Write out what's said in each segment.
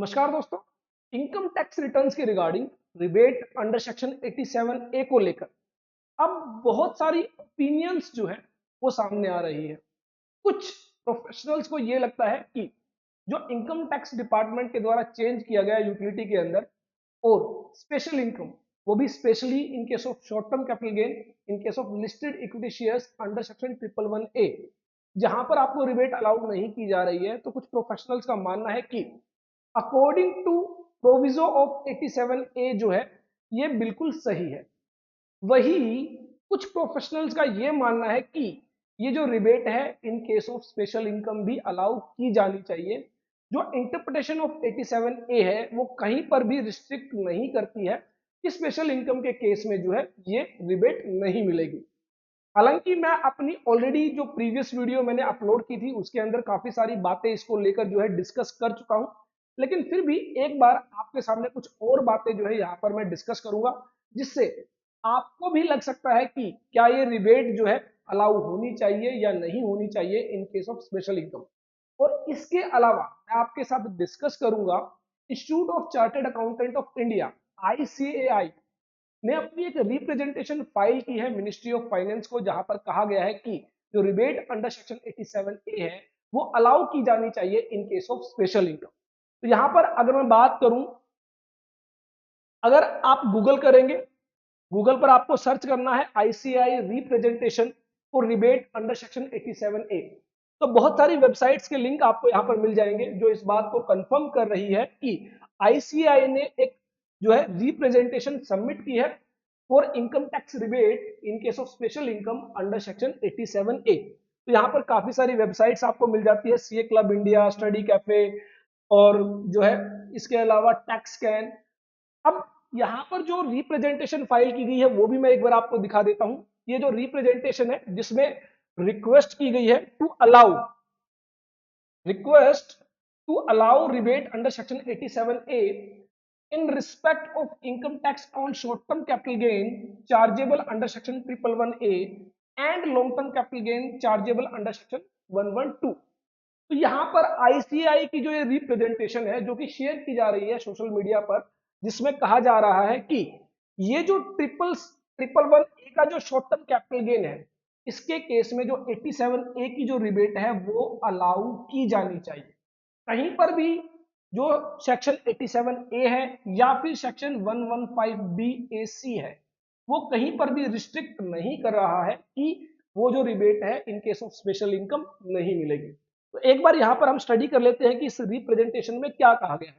नमस्कार दोस्तों। Income tax returns के रिगार्डिंग रिबेट अंडर सेक्शन 87 ए को लेकर अब बहुत सारी ओपिनियंस जो है वो सामने आ रही है। कुछ प्रोफेशनल्स को ये लगता है कि जो इनकम टैक्स डिपार्टमेंट के द्वारा चेंज किया गया यूटिलिटी के अंदर और स्पेशल इनकम, वो भी specially in case of short term capital gain in case of listed equity shares under section 111A, जहां पर आपको रिबेट अलाउ नहीं की जा रही है, तो कुछ प्रोफेशनल्स का मानना है कि according to proviso of 87A जो है ये बिल्कुल सही है। वही कुछ प्रोफेशनल्स का ये मानना है कि ये जो रिबेट है इन केस ऑफ स्पेशल इनकम भी अलाउ की जानी चाहिए। जो इंटरप्रिटेशन ऑफ 87A है वो कहीं पर भी रिस्ट्रिक्ट नहीं करती है कि स्पेशल इनकम के केस में जो है ये रिबेट नहीं मिलेगी। हालांकि मैं अपनी ऑलरेडी जो प्रीवियस वीडियो मैंने अपलोड की थी उसके अंदर काफी सारी बातें इसको लेकर जो है डिस्कस कर चुका हूं, लेकिन फिर भी एक बार आपके सामने कुछ और बातें जो है यहाँ पर मैं डिस्कस करूंगा, जिससे आपको भी लग सकता है कि क्या ये रिबेट जो है अलाउ होनी चाहिए या नहीं होनी चाहिए इन केस ऑफ स्पेशल इनकम। और इसके अलावा मैं आपके साथ डिस्कस करूंगा institute of chartered accountant of India ICAI ने अपनी एक रिप्रेजेंटेशन फाइल की है मिनिस्ट्री ऑफ फाइनेंस को, जहां पर कहा गया है कि जो रिबेट अंडर सेक्शन 87A है वो अलाउ की जानी चाहिए इन केस ऑफ स्पेशल इनकम। तो यहां पर अगर मैं बात करूं, अगर आप गूगल करेंगे, गूगल पर आपको सर्च करना है ICAI representation for rebate under section 87A, तो बहुत सारी वेबसाइट्स के लिंक आपको यहां पर मिल जाएंगे जो इस बात को कंफर्म कर रही है कि ICAI ने एक जो है रिप्रेजेंटेशन सबमिट की है for income tax rebate in case of special income under section 87A। तो यहाँ पर काफी सारी वेबसाइट्स आपको मिल जाती है, CA club India, study cafe, और जो है इसके अलावा टैक्स कैन। अब यहाँ पर जो रिप्रेजेंटेशन फाइल की गई है वो भी मैं एक बार आपको दिखा देता हूं। ये जो रिप्रेजेंटेशन है जिसमें रिक्वेस्ट की गई है to allow, request to allow rebate under section 87A in respect of income tax on short term capital gain chargeable under section 111A and long term capital gain chargeable under section 112। तो यहाँ पर ICAI की जो ये representation है जो कि share की जा रही है सोशल मीडिया पर, जिसमें कहा जा रहा है कि ये जो ट्रिपल वन ए का जो शॉर्ट टर्म कैपिटल गेन है, इसके केस में जो 87A की जो रिबेट है वो अलाउ की जानी चाहिए। कहीं पर भी जो सेक्शन 87A है या फिर सेक्शन 115BAC है, वो कहीं पर भी रिस्ट्रिक्ट नहीं कर रहा है कि वो जो रिबेट है इन केस ऑफ स्पेशल इनकम नहीं मिलेगी। तो एक बार यहां पर हम स्टडी कर लेते हैं कि इस रिप्रेजेंटेशन में क्या कहा गया है।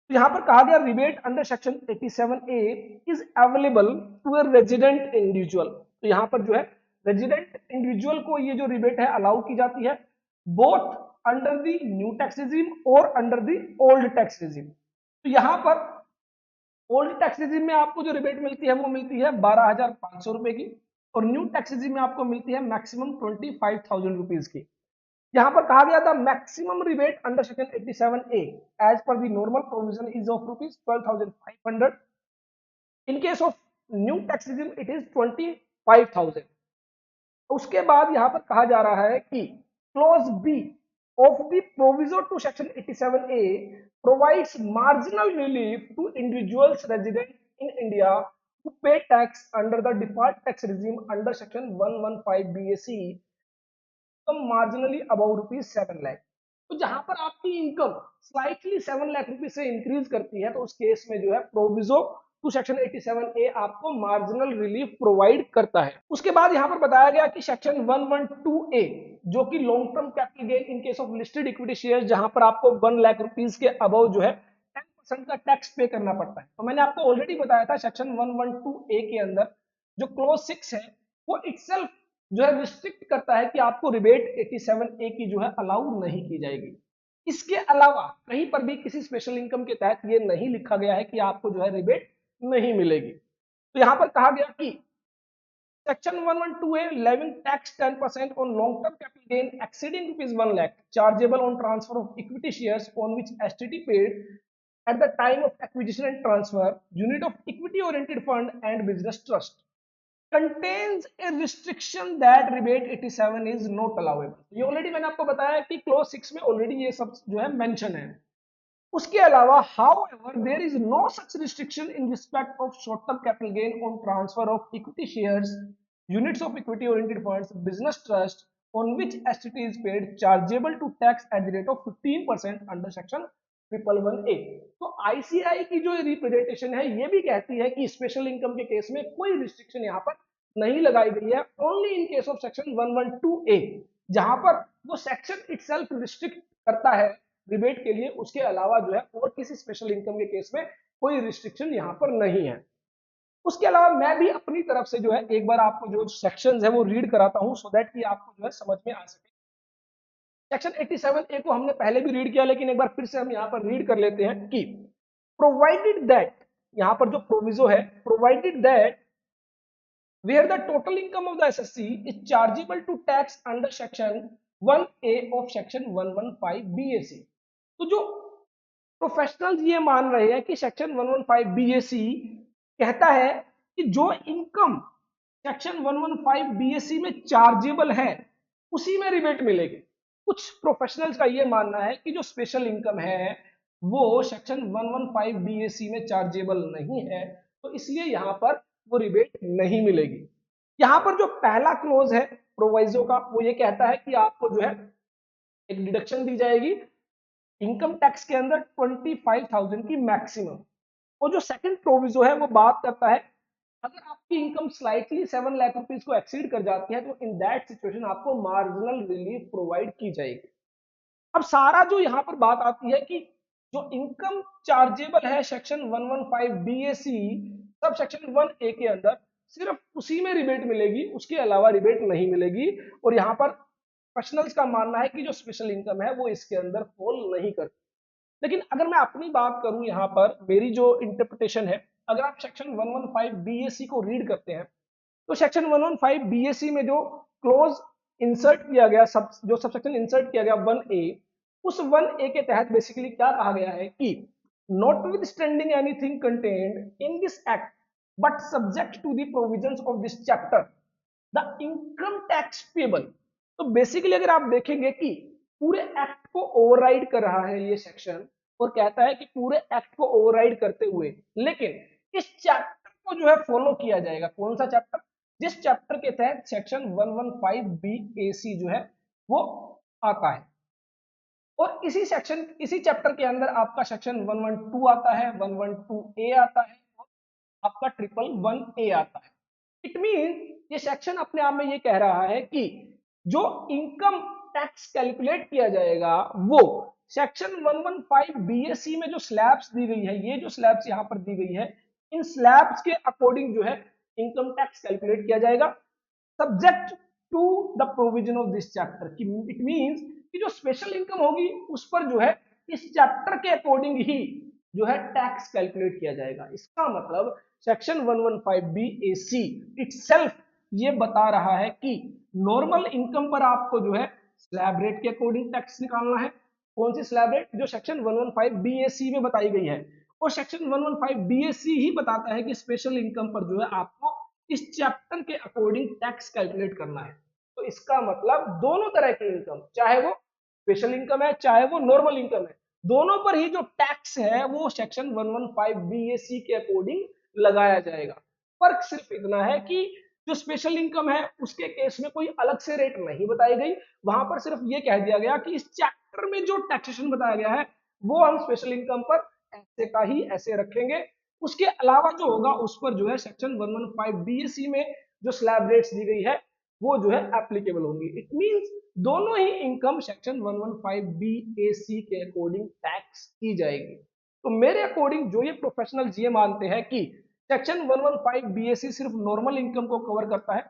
तो यहां पर कहा गया rebate under section 87A is available to a resident individual. तो यहां पर जो है रेजिडेंट इंडिविजुअल को ये जो रिबेट है अलाउ की जाती है, both under the new tax regime और under the old tax regime. तो यहां पर ओल्ड टैक्स रिजीम में आपको जो रिबेट मिलती है वो मिलती है 12,500 रुपए की, और न्यू टैक्स रिजीम में आपको मिलती है मैक्सिमम 25,000 रुपीज की। यहां पर कहा गया था maximum rebate under section 87A as per the normal provision is of rupees 12,500। In case of new tax regime it is 25,000। उसके बाद यहां पर कहा जा रहा है कि clause B of the proviso to section 87A provides marginal relief to individuals resident in India who pay tax under the default tax regime under section 115BAC marginally above rupees 7 lakh. तो जहां पर आपकी इनकम स्लाइटली 7 लाख रुपीज से increase करती है तो उस case में जो है प्रोविजो टू सेक्शन 87A आपको मार्जिनल रिलीफ प्रोवाइड करता है। उसके बाद यहां पर बताया गया कि सेक्शन 112A जो कि long term capital gain in case of listed equity share, जहां पर आपको 1 लाख रुपीज के अबव जो है 10% का टैक्स पे करना पड़ता है। तो मैंने आपको ऑलरेडी बताया था सेक्शन 112A के अंदर जो क्लोज 6 है वो इटसेल्फ जो है रिस्ट्रिक्ट करता है कि आपको रिबेट 87A की जो है अलाउ नहीं की जाएगी। इसके अलावा कहीं पर भी किसी स्पेशल इनकम के तहत ये नहीं लिखा गया है कि आपको जो है रिबेट नहीं मिलेगी। तो यहां पर कहा गया कि section 112A levying tax 10% on long term capital gain exceeding rupees 1 lakh chargeable on transfer of equity shares on which STT paid at the time of acquisition and transfer, unit of equity oriented fund and business trust contains a restriction that rebate 87 is not allowable। ये already मैंने आपको बताया कि close 6 में already ये सब जो है मेंशन है। उसके अलावा however there is no such restriction in respect of short term capital gain on transfer of equity shares, units of equity oriented funds, business trust on which STT is paid chargeable to tax at the rate of 15% under section 111A। तो ICAI की जो representation है ये भी कहती है कि special income के केस में कोई रिस्ट्रिक्शन यहाँ पर नहीं लगाई गई है, only in case of section 112A, जहां पर वो सेक्शन इटसेल्फ रिस्ट्रिक्ट करता है रिबेट के लिए, उसके अलावा जो है और किसी स्पेशल इनकम के केस में कोई रिस्ट्रिक्शन यहाँ पर नहीं है। उसके अलावा मैं भी अपनी तरफ से जो है एक बार आपको जो सेक्शंस है वो रीड कराता हूं सो दैट कि आपको जो है समझ में आ सके। सेक्शन 87A को हमने पहले भी रीड किया, लेकिन एक बार फिर से हम यहाँ पर रीड कर लेते हैं कि प्रोवाइडेड दैट, यहाँ पर जो प्रोविजो है, provided that where the total income of the SSC is chargeable to tax under section 1A of section 115 BAC। तो जो प्रोफेशनल्स ये मान रहे हैं कि सेक्शन 115 BAC कहता है कि जो इनकम सेक्शन 115 BAC में चार्जेबल है उसी में रिबेट मिलेगी। कुछ प्रोफेशनल्स का ये मानना है कि जो स्पेशल इनकम है वो सेक्शन 115 BAC में चार्जेबल नहीं है, तो इसलिए यहाँ पर वो रिबेट नहीं मिलेगी। यहाँ पर जो पहला क्लोज है प्रोवाइजो का वो ये कहता है कि आपको जो है एक डिडक्शन दी जाएगी इनकम टैक्स के अंदर 25,000 की मैक्सिमम। और जो सेकंड प्रोविजो है वो बात करता है अगर आपकी इनकम स्लाइटली 7 लाख रुपीज को एक्सीड कर जाती है तो इन दैट सिचुएशन आपको मार्जिनल रिलीफ प्रोवाइड की जाएगी। अब सारा जो यहाँ पर बात आती है कि जो इनकम चार्जेबल है section 115 BAC sub section 1A के अंदर सिर्फ उसी में रिबेट मिलेगी, उसके अलावा रिबेट नहीं मिलेगी। और यहाँ पर प्रोफेशनल्स का मानना है कि जो स्पेशल इनकम है वो इसके अंदर फॉल नहीं करती। लेकिन अगर मैं अपनी बात करूं यहाँ पर मेरी जो इंटरप्रिटेशन है, अगर आप सेक्शन 115 BAC को रीड करते हैं तो सेक्शन 115 BAC में जो क्लोज इंसर्ट किया गया, जो सबसेक्शन इंसर्ट किया गया 1A, उस 1A के तहत बेसिकली क्या कहा गया है कि notwithstanding anything contained in this act but subject to the provisions of this chapter the income tax payable. तो बेसिकली अगर आप देखेंगे कि पूरे एक्ट को ओवरराइड कर रहा है ये सेक्शन और कहता है कि पूरे एक्ट को ओवरराइड करते हुए लेकिन इस चैप्टर को जो है फॉलो किया जाएगा। कौन सा चैप्टर? जिस चैप्टर के तहत सेक्शन 115 BAC जो है वो आता है। और इसी चैप्टर के अंदर आपका सेक्शन 112 आता है, 112A आता है और आपका 111A आता है। इट मीन ये सेक्शन अपने आप में ये कह रहा है कि जो इनकम टैक्स कैलकुलेट किया जाएगा वो सेक्शन 115 BAC में जो स्लैब्स दी गई है, ये जो स्लैब्स यहाँ पर दी गई है, इन स्लैब्स के अकॉर्डिंग जो है इनकम टैक्स कैलकुलेट किया जाएगा subject to the provision of this chapter. It means कि जो स्पेशल इनकम होगी उस पर जो है इस चैप्टर के अकॉर्डिंग ही जो है टैक्स कैलकुलेट किया जाएगा। इसका मतलब सेक्शन 115 BAC इटसेल्फ ये बता रहा है कि नॉर्मल इनकम पर आपको जो है स्लैब रेट के अकॉर्डिंग टैक्स निकालना है। कौन सी स्लैब रेट? जो सेक्शन 115 BAC में बताई गई है। और सेक्शन 115 BAC ही बताता है कि स्पेशल इनकम पर जो है आपको इस चैप्टर के अकॉर्डिंग टैक्स कैलकुलेट करना है। तो इसका मतलब दोनों तरह की इनकम, चाहे वो स्पेशल इनकम है चाहे वो नॉर्मल इनकम है, दोनों पर ही जो टैक्स है वो सेक्शन 115 BAC के अकॉर्डिंग लगाया जाएगा। फर्क सिर्फ इतना है कि जो स्पेशल इनकम है उसके केस में कोई अलग से रेट नहीं बताई गई, वहां पर सिर्फ ये कह दिया गया कि इस चैप्टर में जो टैक्सेशन बताया गया है वो हम स्पेशल इनकम पर ऐसे का ही ऐसे रखेंगे। उसके अलावा जो होगा उस पर जो है सेक्शन 115 BAC में जो स्लैब रेट्स दी गई है वो जो है एप्लीकेबल होंगी। इट मींस दोनों ही इनकम सेक्शन 115 BAC के अकॉर्डिंग टैक्स की जाएगी। तो मेरे अकॉर्डिंग जो ये प्रोफेशनल ये मानते हैं कि सेक्शन 115 BAC सिर्फ नॉर्मल इनकम को कवर करता है,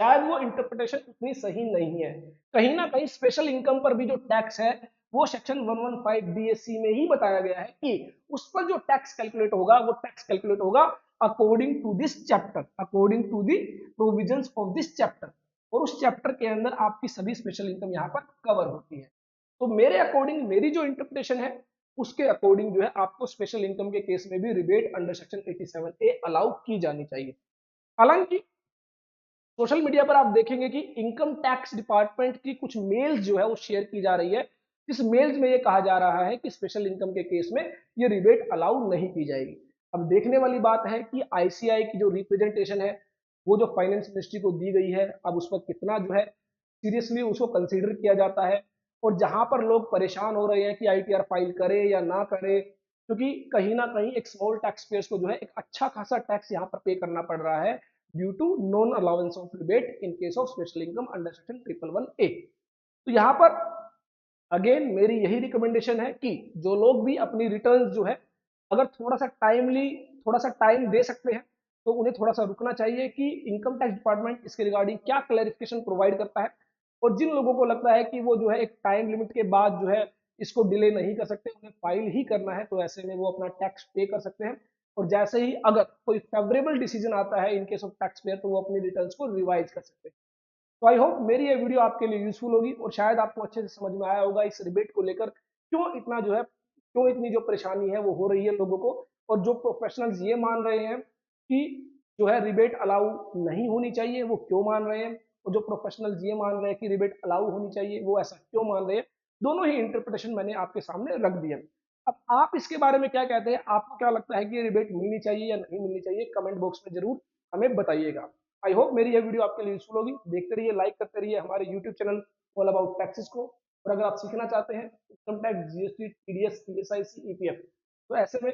शायद वो इंटरप्रिटेशन उतनी सही नहीं है। कहीं ना कहीं स्पेशल इनकम पर भी जो टैक्स है वो सेक्शन 115 BAC में ही बताया गया है कि उस पर जो टैक्स कैलकुलेट होगा वो टैक्स कैलकुलेट होगा according to this chapter, according to the provisions of this chapter. और उस चैप्टर के अंदर आपकी सभी स्पेशल इनकम यहाँ पर कवर होती है। तो मेरे अकॉर्डिंग मेरी जो इंटरप्रिटेशन है उसके अकॉर्डिंग जो है आपको स्पेशल इनकम के केस में भी rebate under section 87A allow की जानी चाहिए। हालांकि सोशल मीडिया पर आप देखेंगे कि इनकम टैक्स डिपार्टमेंट की कुछ मेल्स जो है वो शेयर की जा रही है जिस मेल्स में ये कहा जा रहा है कि स्पेशल इनकम के केस में ये रिबेट अलाउ नहीं की जाएगी। अब देखने वाली बात है कि आईसीआई की जो रिप्रेजेंटेशन है वो जो फाइनेंस मिनिस्ट्री को दी गई है, अब उस पर कितना जो है सीरियसली उसको कंसीडर किया जाता है। और जहां पर लोग परेशान हो रहे हैं कि आईटीआर फाइल करे या ना करे, क्योंकि कहीं ना कहीं एक स्मॉल टैक्स पेयर्स को जो है एक अच्छा खासा टैक्स यहाँ पर पे करना पड़ रहा है due to non allowance of rebate in case of special income under section 111A। तो यहाँ पर अगेन मेरी यही रिकमेंडेशन है कि जो लोग भी अपनी रिटर्न्स जो है अगर थोड़ा सा टाइम दे सकते हैं तो उन्हें थोड़ा सा रुकना चाहिए कि इनकम टैक्स डिपार्टमेंट इसके रिगार्डिंग क्या क्लैरिफिकेशन प्रोवाइड करता है। और जिन लोगों को लगता है कि वो जो है एक टाइम लिमिट के बाद जो है इसको डिले नहीं कर सकते, उन्हें फाइल ही करना है, तो ऐसे में वो अपना टैक्स पे कर सकते हैं। और जैसे ही अगर कोई फेवरेबल डिसीजन आता है इन केस ऑफ टैक्स पेयर तो वो अपनी रिटर्न्स को रिवाइज कर सकते हैं। तो आई होप मेरी ये वीडियो आपके लिए यूजफुल होगी और शायद आपको अच्छे से समझ में आया होगा इस रिबेट को लेकर क्यों इतना जो है क्यों इतनी जो परेशानी है वो हो रही है लोगों को। और जो प्रोफेशनल्स ये मान रहे हैं कि जो है रिबेट अलाउ नहीं होनी चाहिए वो क्यों मान रहे हैं, और जो प्रोफेशनल्स ये मान रहे हैं कि रिबेट अलाउ होनी चाहिए वो ऐसा क्यों मान रहे हैं। दोनों ही इंटरप्रिटेशन मैंने आपके सामने रख दिया। अब आप इसके बारे में क्या कहते हैं, आपको क्या लगता है कि रिबेट मिलनी चाहिए या नहीं मिलनी चाहिए, कमेंट बॉक्स में जरूर हमें बताइएगा। आई होप मेरी ये वीडियो आपके लिए यूजफुल होगी। देखते रहिए, लाइक करते रहिए हमारे YouTube channel all about taxes को। और अगर आप सीखना चाहते हैं income tax, GST, TDS, ESIC, EPF, तो ऐसे में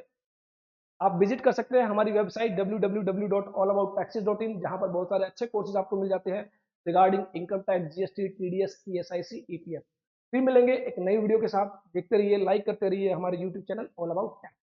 आप विजिट कर सकते हैं हमारी वेबसाइट www.allabouttaxes.in, जहां पर बहुत सारे अच्छे कोर्सेज आपको मिल जाते हैं regarding income tax, GST, TDS, ESIC, EPF. फिर मिलेंगे एक नई वीडियो के साथ। देखते रहिए, लाइक करते रहिए हमारे YouTube channel all about tax.